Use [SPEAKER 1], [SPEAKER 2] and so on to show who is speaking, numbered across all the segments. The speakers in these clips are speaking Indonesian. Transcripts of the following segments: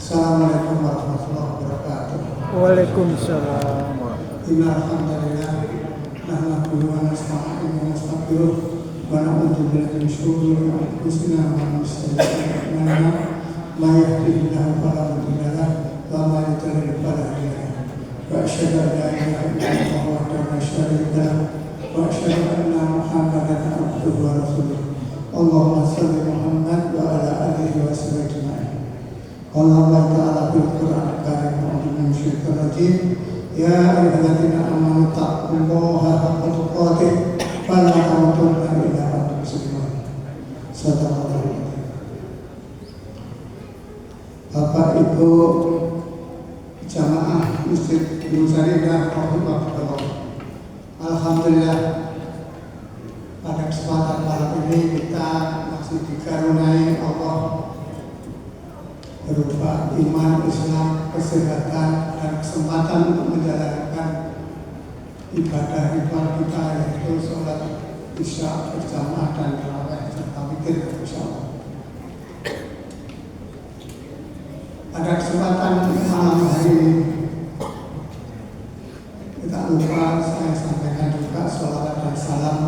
[SPEAKER 1] Assalamualaikum warahmatullahi wabarakatuh.
[SPEAKER 2] Waalaikumsalam.
[SPEAKER 1] Innalhamdulillah nahmaduhu wa nasta'inuhu wa nastaghfiruh wa na'udzu billahi min shururi anfusina wa min sayyi'ati a'malina may yahdihillahu fala mudilla lahu wa may yudlil fala hadiya lahu wa asyhadu an la ilaha illallah wahdahu la syarika lahu wa asyhadu anna Muhammadan abduhu wa rasuluh. Allahumma shalli Muhammad wa ala alihi wa sahbihi ajma'in. Allah Ta'ala fil Qur'an al-Karim wa syaitanir rajim. Ya ayyuhalladzina amanu taqullaha haqqa tuqatih wa la tamutunna illa wa antum muslimun. Sadaqallahu. Bapak Ibu jamaah Masjid Nusaridah rahimahullah. Alhamdulillah pada kesempatan malam ini kita masih dikaruniai Allah berupa iman, Islam, kesehatan, dan kesempatan untuk menjalankan ibadah kita, yaitu sholat isya berjamaah dan tarawih serta zikir bersama. Pada kesempatan malam hari ini tidak lupa saya sampaikan juga sholawat dan salam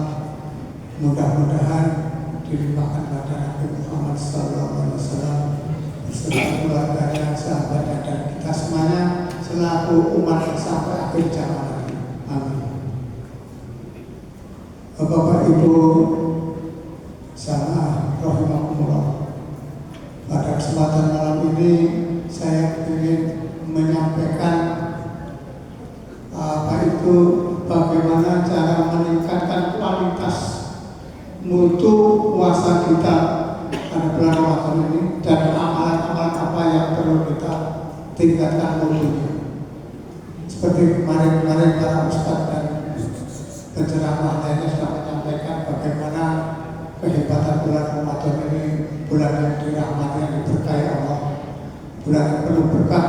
[SPEAKER 1] mudah-mudahan dilimpahkan pada Nabi Muhammad SAW beserta keluarganya, sahabat dan kita semuanya selaku umat sampai akhir zaman. Amin. Bapak Ibu jamaah rahimakumullah, pada kesempatan malam ini saya ingin menyampaikan bagaimana cara meningkatkan kualitas mutu puasa kita pada bulan Ramadan ini dan amalan-amalan apa yang perlu kita tingkatkan mutunya. Seperti kemarin-kemarin para ustadz dan penceramah lainnya sudah menyampaikan bagaimana kehebatan bulan Ramadan ini, bulan yang dirahmati, yang diberkahi Allah, bulan yang penuh berkah.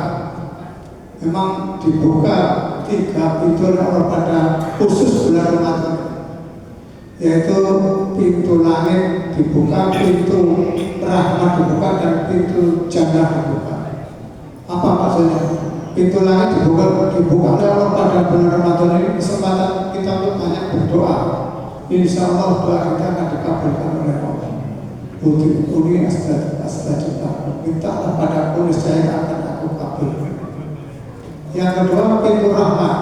[SPEAKER 1] Memang dibuka 3 pintu Allah pada khusus bulan Ramadan, yaitu pintu langit dibuka, pintu rahmat dibuka, dan pintu jannah dibuka. Apa maksudnya? Pintu langit dibuka oleh Allah pada bulan Ramadan ini, kesempatan kita untuk banyak berdoa. Insya Allah doa kita akan dikabulkan oleh Allah. Uni astajibah, mintalah padaku niscaya akan aku kabul. Yang kedua, pintu rahmat,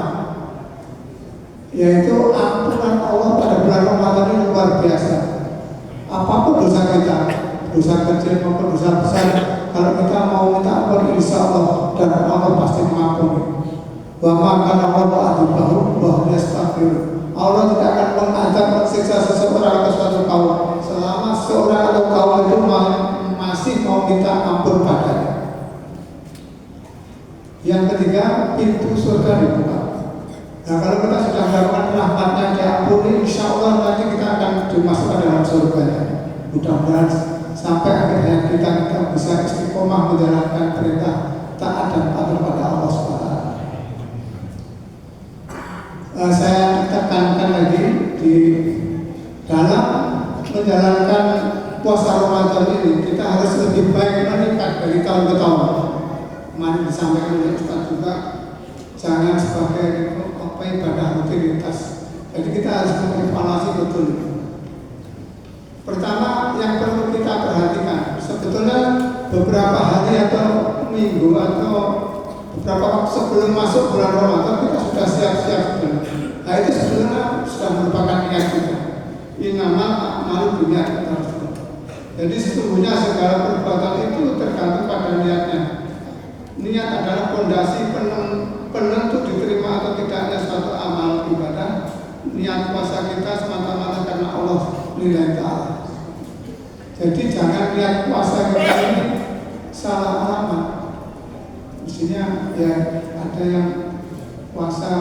[SPEAKER 1] yaitu ampunan Allah pada bulan Ramadan ini luar biasa. Apapun dosa kita, dosa kecil maupun dosa besar, kalau kita mau minta ampun, insya Allah dan Allah pasti mengampuni. Wa maka Allah adibahu wa yastaghfir. Allah tidak akan mengadab mensiksa seseorang atau suatu kaum selama seorang atau kaum itu masih mau minta ampun padanya. Yang ketiga, pintu surga dibuka. Nah, kalau kita sudah mendapatkan rahmatnya diampuni, insya Allah nanti kita akan dimasukkan dalam surganya. Mudah-mudahan sampai akhir hayat kita bisa istiqomah menjalankan perintah taat dan patuh pada Allah SWT. Saya tekankan lagi di dalam menjalankan puasa Ramadan ini kita harus lebih baik meningkat dari tahun ke tahun. Kemarin disampaikan oleh Ustaz juga, jangan sebagai ibadah rutinitas. Jadi kita harus mengevaluasi betul. Pertama yang perlu kita perhatikan, sebetulnya beberapa hari atau minggu atau beberapa waktu sebelum masuk bulan Ramadan kita sudah siap-siap. Nah itu sebetulnya sudah merupakan niat kita. Innamal a'malu binniyat. Jadi sesungguhnya segala perbuatan itu tergantung pada niatnya. Niat adalah fondasi penentu diterima atau tidaknya suatu amal ibadah. Niat puasa kita semata-mata karena Allah lillahi ta'ala. Jadi jangan niat puasa kita ini salah alamat. Mestinya ya ada yang puasa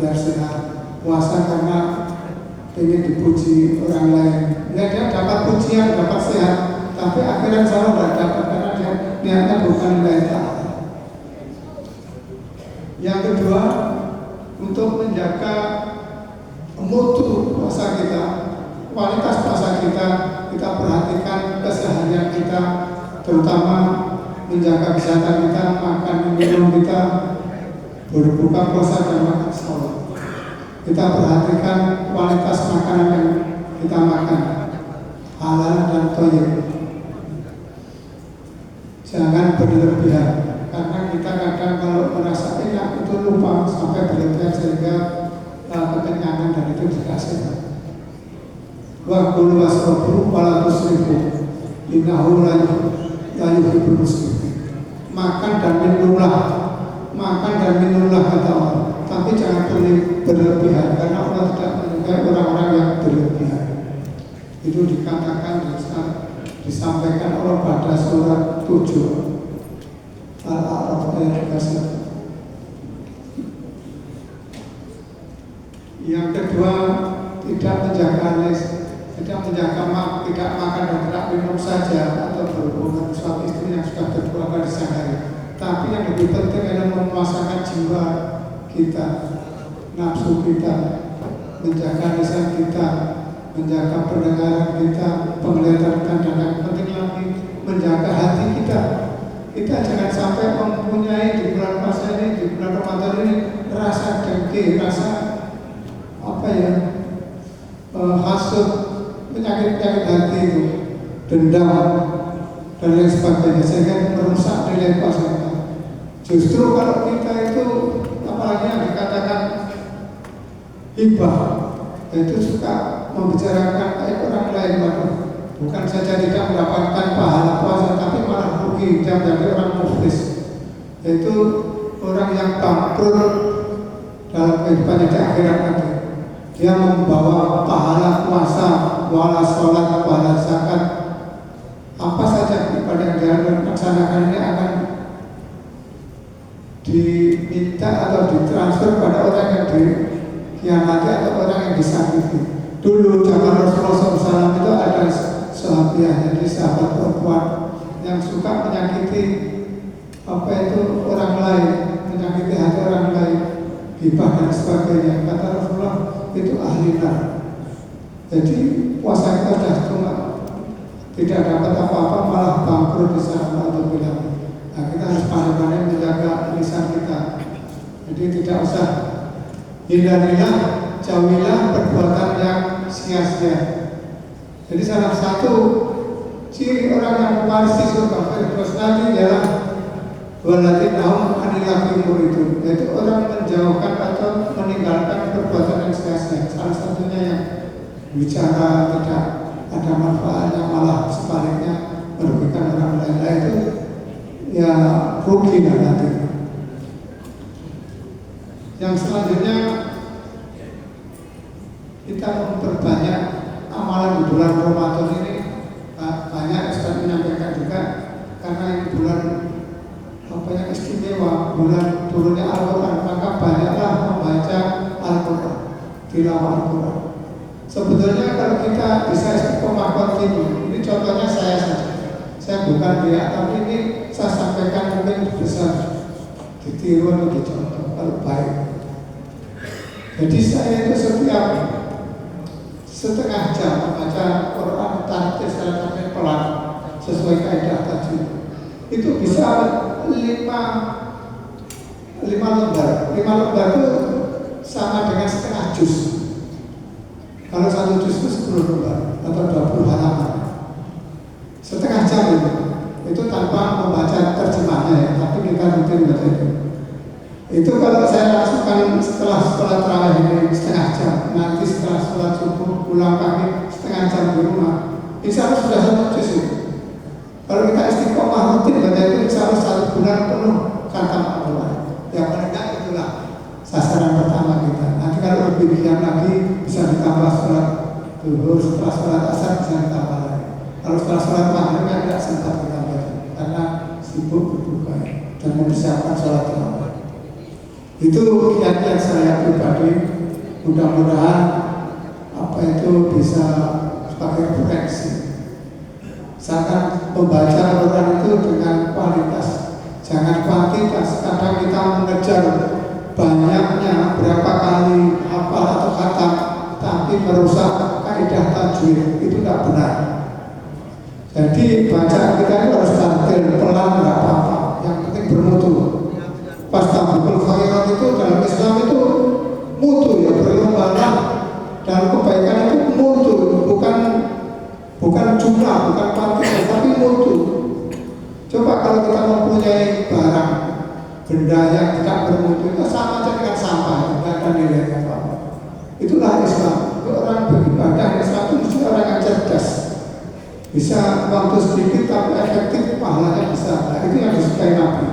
[SPEAKER 1] biar sehat, puasa karena ingin dipuji orang lain. Ya dia dapat pujian, dapat sehat, tapi akhirnya salah tidak dapat karena dia niatnya bukan lillahi ta'ala. Yang kedua, untuk menjaga mutu puasa kita, kualitas puasa kita perhatikan keseharian kita, terutama menjaga kesehatan kita, makan minum kita, berbuka puasa dan makan sahur. Kita perhatikan kualitas makanan yang kita makan, halal dan thayyib. Jangan berlebihan, karena kita kadang kalau merasa enak itu lupa sampai berlebihan sehingga kekenyangan dan itu tidak sehat. Wa kulu wasrabu wala tusrifu innahu la yuhibbul musrifin. Makan dan minumlah kata Allah, tapi jangan berlebihan, karena Allah tidak menyukai orang-orang yang berlebihan. Itu dikatakan disampaikan Allah pada surat 7 Al-A'raf ayat 31. Yang kedua, tidak makan dan tidak minum saja atau berhubungan suami istri yang sudah berkeluarga di sehari. Tapi yang lebih penting adalah memuasakan jiwa kita, nafsu kita, menjaga lisan kita, menjaga pendengaran kita, penglihatan kita, dan yang penting lagi menjaga hati kita. Kita jangan sampai mempunyai di bulan puasa ini, di bulan Ramadan ini rasa dengki, rasa hasut, penyakit hati itu, dendam dan lain sebagainya, sehingga merusak nilai puasa kita. Justru kalau kita itu, apalagi yang dikatakan hibah, itu suka membicarakan orang lain, bukan saja tidak mendapatkan pahala puasa, tapi malah rugi dan menjadi orang muflis, yaitu orang yang bangkrut dalam kehidupannya di akhirat nanti. Dia membawa pahala puasa, pahala sholat, pahala zakat, apa saja ibadah yang dia laksanakan ini akan diminta atau ditransfer pada orang yang dikhianati atau orang yang disakiti. Dulu zaman Rasulullah SAW itu ada sahabiah, jadi sahabat perempuan yang suka menyakiti orang lain, menyakiti hati orang lain, gibah dan sebagainya. Kata Rasulullah, itu ahli neraka. Jadi puasa kita sudah cuma tidak dapat apa-apa, malah bangkrut di sana atau bilang. Nah, kita harus pandai-pandai menjaga lisan kita. Jadi tidak usah hindarilah, jauhilah perbuatan yang sia-sia. Jadi salah satu ciri orang yang mewarisi surga Firdaus nanti adalah waladinahum anilaki muridun, yaitu orang menjauhkan atau meninggalkan perbuatan yang sia-sia. Salah satunya yang bicara tidak ada manfaatnya, malah sebaliknya merugikan orang lain. Nah, itu ya rugi nanti. Yang selanjutnya kita memperbanyak amalan di bulan Ramadan ini. Banyak Ustaz menyampaikan juga, karena ini bulan yang istimewa, bulan turunnya Al-Quran, maka banyaklah membaca Al-Quran, tilawah Al-Quran. Sebetulnya kalau kita bisa istiqomah kontinu, ini contohnya saya saja. Saya bukan dia, tapi ini saya sampaikan mungkin bisa ditiru atau dicontoh kalau baik. Jadi saya itu setiap setengah jam membaca Quran tartil secara pelan sesuai kaidah tadi. Itu bisa 5 lembar. 5 lembar itu sama dengan setengah juz. Kalau 1 juz itu 10 lembar atau 20 halaman. Setengah jam itu tanpa membaca terjemahnya ya, tapi kita rutin baca itu. Itu kalau saya langsungkan setelah sholat tarawih ini setengah jam, nanti setelah sholat subuh pulang pagi setengah jam di rumah, insya Allah sudah 1 juz itu. Kalau kita istiqomah rutin baca itu, insya Allah 1 bulan penuh khatam Al-Quran. Yang paling tidak itulah sasaran pertama kita. Nanti kalau lebih giat lagi bisa ditambah sholat zuhur, setelah sholat asar bisa ditambah lagi. Kalau setelah sholat maghrib kan tidak sempat kita baca karena sibuk berbuka dan mempersiapkan sholat tarawih. Itu kiat-kiat saya pribadi. Mudah-mudahan itu bisa sebagai referensi. Saya membaca Al-Quran itu dengan kualitas, jangan kuantitas. Kadang kita mengejar banyaknya, berapa kali hafal atau khatam, tapi merusak kaidah tajwid, itu tidak benar. Jadi bacaan kita itu harus tartil, pelan, nggak apa-apa. Yang penting bermutu. Fastabiqul khairat itu dalam Islam itu mutu ya, berlomba-lomba dalam kebaikan itu mutu, bukan jumlah, bukan kuantitas, tapi mutu. Coba kalau kita mempunyai barang benda yang tidak bermutu itu sama saja dengan sampah, tidak ada nilainya apa-apa. Itulah Islam. Itu orang beribadah Islam itu mesti orang yang cerdas, bisa waktu sedikit tapi efektif, pahalanya besar. Nah, itu yang disukai Nabi.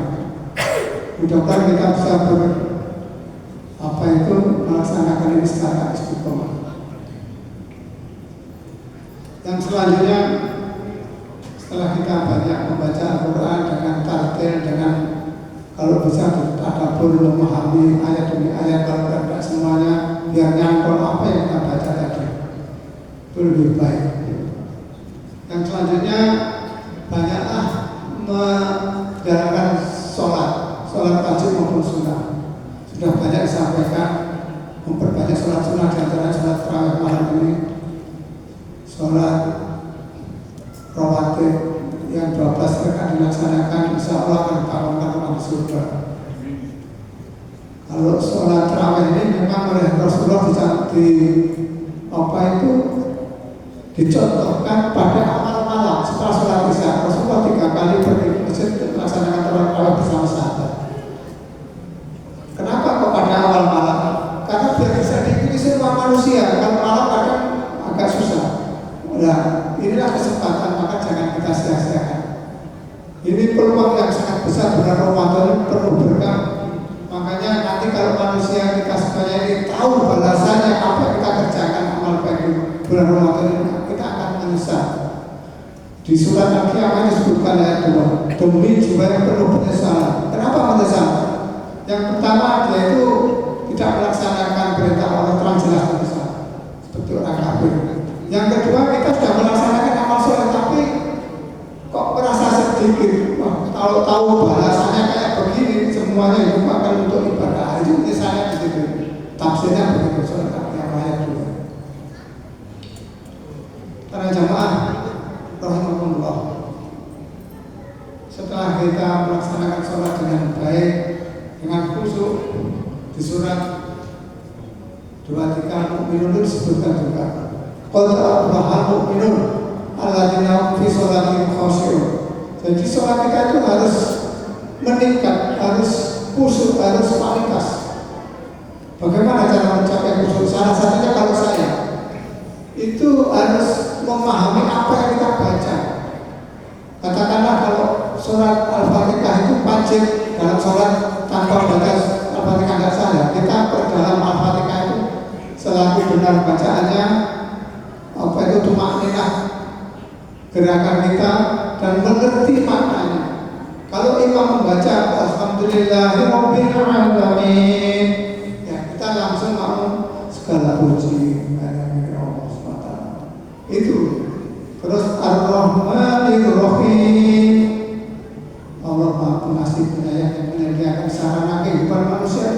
[SPEAKER 1] Mudah-mudahan kita bisa melaksanakan ini secara istiqomah. Yang selanjutnya, setelah kita banyak membaca Al-Quran dengan tartil, dengan kalau bisa tadabbur, memahami ayat demi ayat, kalau tidak semuanya biar nyangkul apa yang kita baca tadi, itu lebih baik. Yang selanjutnya, banyaklah menjalankan sholat wajib maupun sunnah. Sudah banyak disampaikan, memperbanyak sholat sunnah, di antaranya sholat tarawih malam ini, sholat rawatib yang 12 rakaat dilaksanakan, insya Allah akan dipahamkan orang di surga. Kalau sholat tarawih ini memang oleh Rasulullah dicontohkan pada awal malam setelah sholat isya. Rasulullah 3 kali pergi ke masjid untuk melaksanakan tarawih bersama sahabat. Kenapa kok pada awal malam? Karena biar bisa diikuti semua manusia. Kalau malam kadang agak susah. Nah, inilah kesempatan, maka jangan kita sia-siakan. Ini peluang yang sangat besar, bulan Ramadan penuh berkah. Makanya nanti kalau manusia kita semuanya ini tahu balasannya apa yang kita kerjakan amal baik di bulan Ramadan ini, kita akan menyesal. Di surat Al-Qiyamah disebutkan ayat 2, demi jiwa yang penuh penyesalan. Kenapa menyesal? Yang pertama, dia itu tidak melaksanakan perintah Allah, terang jelas menyesal, seperti orang kafir. Yang kedua, kita sudah melaksanakan amal soleh tapi kok merasa sedikit. Wah, kalau tahu balasannya kayak begini, semuanya hidup akan untuk ibadah. Itu misalnya di situ. Tafsirnya begitu, surat ayat 2. Para jamaah rahimahullah, setelah kita melaksanakan sholat dengan baik, dengan khusyuk, di surat 23 Al-Mu'minun disebutkan juga, qad aflahal mu'minun alladzina fi sholatihim khashi'un. Jadi sholat kita itu harus meningkat, harus khusyuk, harus kualitas. Bagaimana cara mencapai khusyuk? Salah satunya kalau saya itu harus memahami apa yang kita baca. Katakanlah kalau surat Al-Fatihah itu wajib dalam sholat, tanpa baca Al-Fatihah nggak salah. Kita perdalam Al-Fatihah itu selaku benar bacaannya, apa itu tumakninah gerakan kita dan mengerti maknanya. Kalau imam membaca Alhamdulillahirabbil alamin, ya kita langsung mau segala puji hanya Allah SWT. Itu. Terus Ar-Rahmanir-Rahim, Allah Maha Pengasih Penyayang yang menyediakan sarana kehidupan manusia.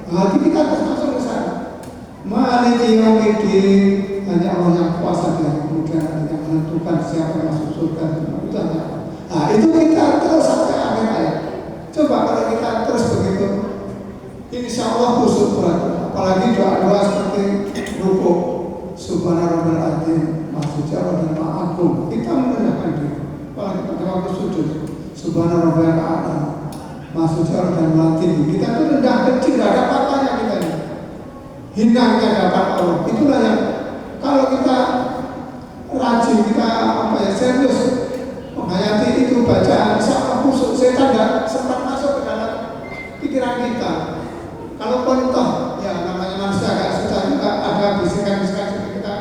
[SPEAKER 1] Hati kita termasuk ke sana. Maliki yaumiddin, hanya Allah yang kuasa dan kemudian yang menentukan siapa yang masuk surga. Itu hanya Allah. Nah, itu kita terus sampai akhir ayat. Coba kalau kita terus begitu, insya Allah khusyuk berat. Apalagi doa-doa seperti rukuk, Subhanarabbal azim, maha jauh dan maha agung, kita merendahkan diri. Apalagi pada waktu sujud, Subhanarabbal a'la, maha jauh dan maha tinggi. Kita itu rendah kecil, tidak ada apa-apanya kita ini. Hina kita dapat Allah. Itulah yang kalau kita rajin, kita serius menghayati itu bacaan, sama khusyuk, setan tidak sempat masuk ke dalam pikiran kita. Kalau toh, ya namanya manusia agak susah juga, ada bisikan-bisikan seperti kita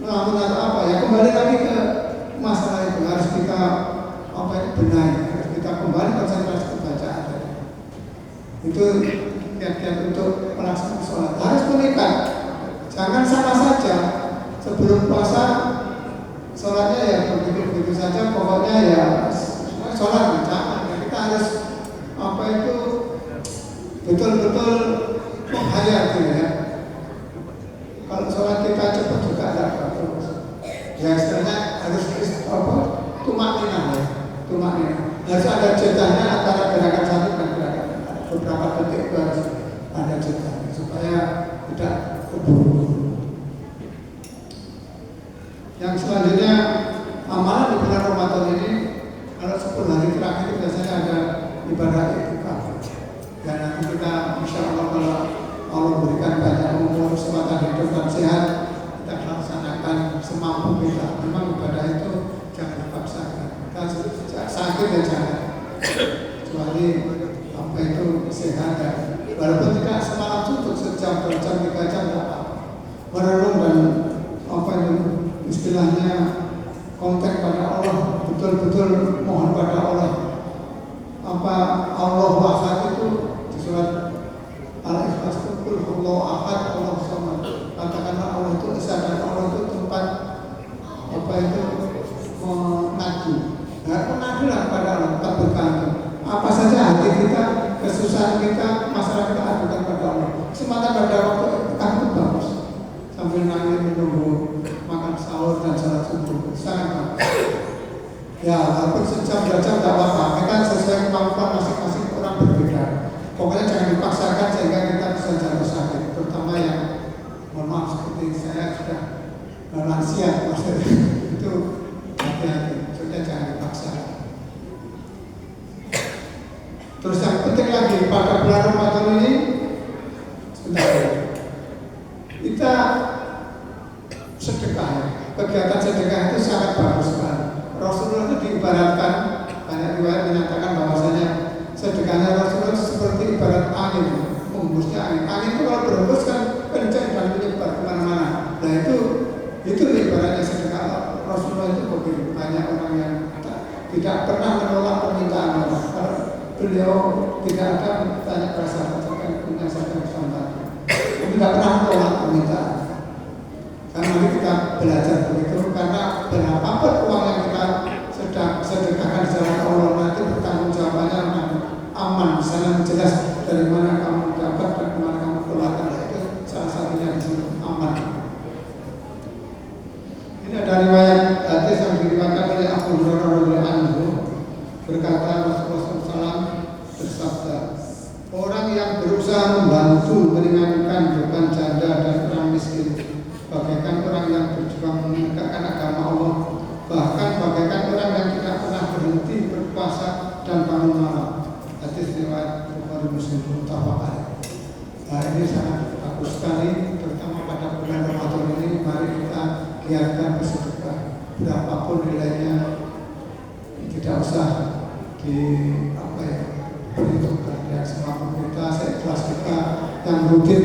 [SPEAKER 1] melamun atau apa, ya kembali lagi ke masalah itu. Harus kita benahi, harus kita kembali konsentrasi ke bacaan. Itu kiat-kiat untuk melaksanakan sholat. Harus meningkat, jangan sama saja. Sebelum puasa sholatnya ya begitu-begitu saja, pokoknya ya sholat jangan. Kita harus betul-betul menghayati ya. Kalau sholat kita cepat juga tidak bagus. Ya istilahnya harus Cuma ini harus ada jedanya antara gerakan satu dan gerakan lain. Beberapa detik itu harus ada jedanya supaya tidak keburu-buru. Yang selanjutnya amalan di bulan Ramadan ini, kalau 10 hari terakhir itu biasanya ada ibadah iktikaf. Dan nanti kita insya Allah kalau Allah berikan banyak umur, kesempatan hidup dan sehat, kita laksanakan semampu kita. Memang ibadah itu jangan dipaksakan. Kita sakit ya jangan. Kecuali apa itu sehat dan walaupun tidak semalam suntuk sejam, 2 jam, 3 jam tidak apa-apa. Merenung dan apa itu istilahnya kontak pada Allah, betul-betul mohon pada Allah. Apa Allah Ahad itu di surat Al-Ikhlas itu Allah Ahad, Allah Samad. Katakanlah Allah itu esa dan Allah itu tempat apa itu mengadu. Nah, pengaduan pada Allah, tempat bergantung. Apa saja hati kita, kesusahan kita, masalah kita adukan pada Allah. Semata pada waktu itu bagus. Sambil nangis menunggu makan sahur dan salat subuh, sangat bagus. Ya, walaupun sejam 2 jam tidak apa-apa. Kita sesuai kemampuan masing-masing orang berbeda. Pokoknya jangan dipaksakan sehingga kita bisa jatuh sakit. Terutama yang mohon maaf seperti saya sudah lansia, maksudnya itu hati-hati. Maksudnya jangan dipaksakan. Terus yang penting lagi pada bulan Ramadan ini, sebentar ya, kita sedekah. Kegiatan sedekah itu sangat bagus sekali. Rasulullah itu diibaratkan, banyak riwayat menyatakan bahwasanya sedekahnya Rasulullah seperti ibarat angin, menghembusnya angin. Angin itu kalau berhembus kan kencang dan menyebar kemana-mana. Nah itu ibaratnya sedekah Rasulullah itu begitu. Banyak orang yang tidak pernah menolak permintaan orang. Kalau beliau tidak ada tanya pada sahabat, punya sahabat sampai tidak pernah menolak permintaan. Karena nanti kita belajar begitu, karena berapapun uang yang kita sedekahkan di jalan Allah nanti bertanggung jawabannya aman, di sana jelas dari mana kamu dapat dan kemana kamu keluarkan. Itu salah satunya di sini aman. Ini ada riwayat hadis yang diriwayatkan oleh Abu Hurairah radhiyallahu anhu, berkata Rasulullah SAW bersabda, orang yang berusaha membantu meringankan beban janda dan orang miskin, bagaikan orang yang berjuang menegakkan agama Allah, bahkan bagaikan orang yang tidak pernah berhenti berpuasa dan bangun malam. Hadis riwayat Bukhari Muslim muttafaq alaih. Nah ini sangat bagus sekali, terutama pada bulan Ramadan ini. Mari kita giatkan bersedekah, berapapun nilainya, tidak usah perhitungkan ya, semampu kita, seikhlas kita, yang rutin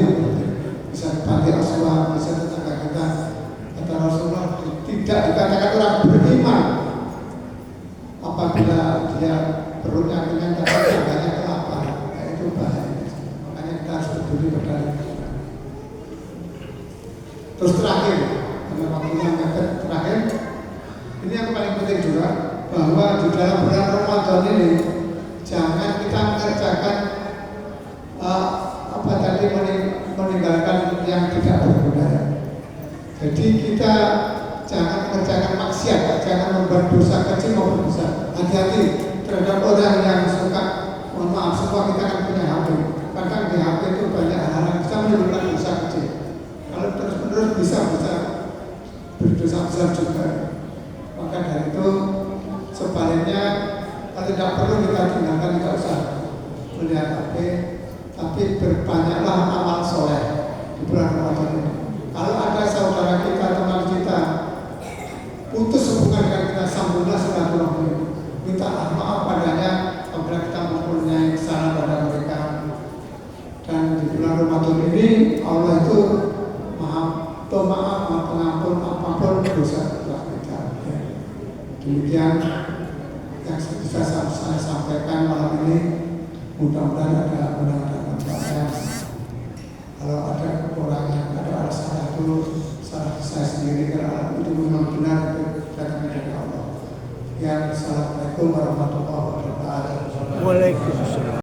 [SPEAKER 1] bisa dipanti asuhan, bisa tetangga kita. Kata Rasulullah, tidak dikatakan orang beriman apabila dia perutnya kenyang tapi tangganya kelaparan. Nah, itu bahaya. Makanya kita harus peduli pada itu. Terus terakhir, karena waktunya mepet, terakhir ini yang paling penting juga, bahwa di dalam bulan Ramadan ini jangan kita mengerjakan meninggalkan yang tidak berguna. Jadi kita jangan mengerjakan maksiat, jangan membuat dosa kecil maupun besar. Hati-hati terhadap orang yang suka, mohon maaf, semua kita kan punya HP. Kadang di HP itu banyak hal yang bisa menimbulkan dosa kecil. Kalau terus-menerus bisa berdosa besar juga. Maka dari itu sebaliknya, kalau tidak perlu kita tinggalkan, tidak usah melihat HP, tapi berbanyaklah amal soleh di bulan Ramadan ini. Kalau ada saudara kita, teman kita putus hubungan dengan kita, sambunglah silaturahmi, minta maaf padanya apabila kita mempunyai kesalahan pada mereka. Dan di bulan Ramadan ini Allah itu maha pemaaf, maha pengampun apapun dosa kita. Demikian yang bisa saya sampaikan malam ini. Mudah-mudahan ada manfaatnya. Kalau ada kekurangan, ada alasan itu salah saya sendiri, karena itu memang benar itu datang dari Allah. Assalamualaikum warahmatullahi wabarakatuh.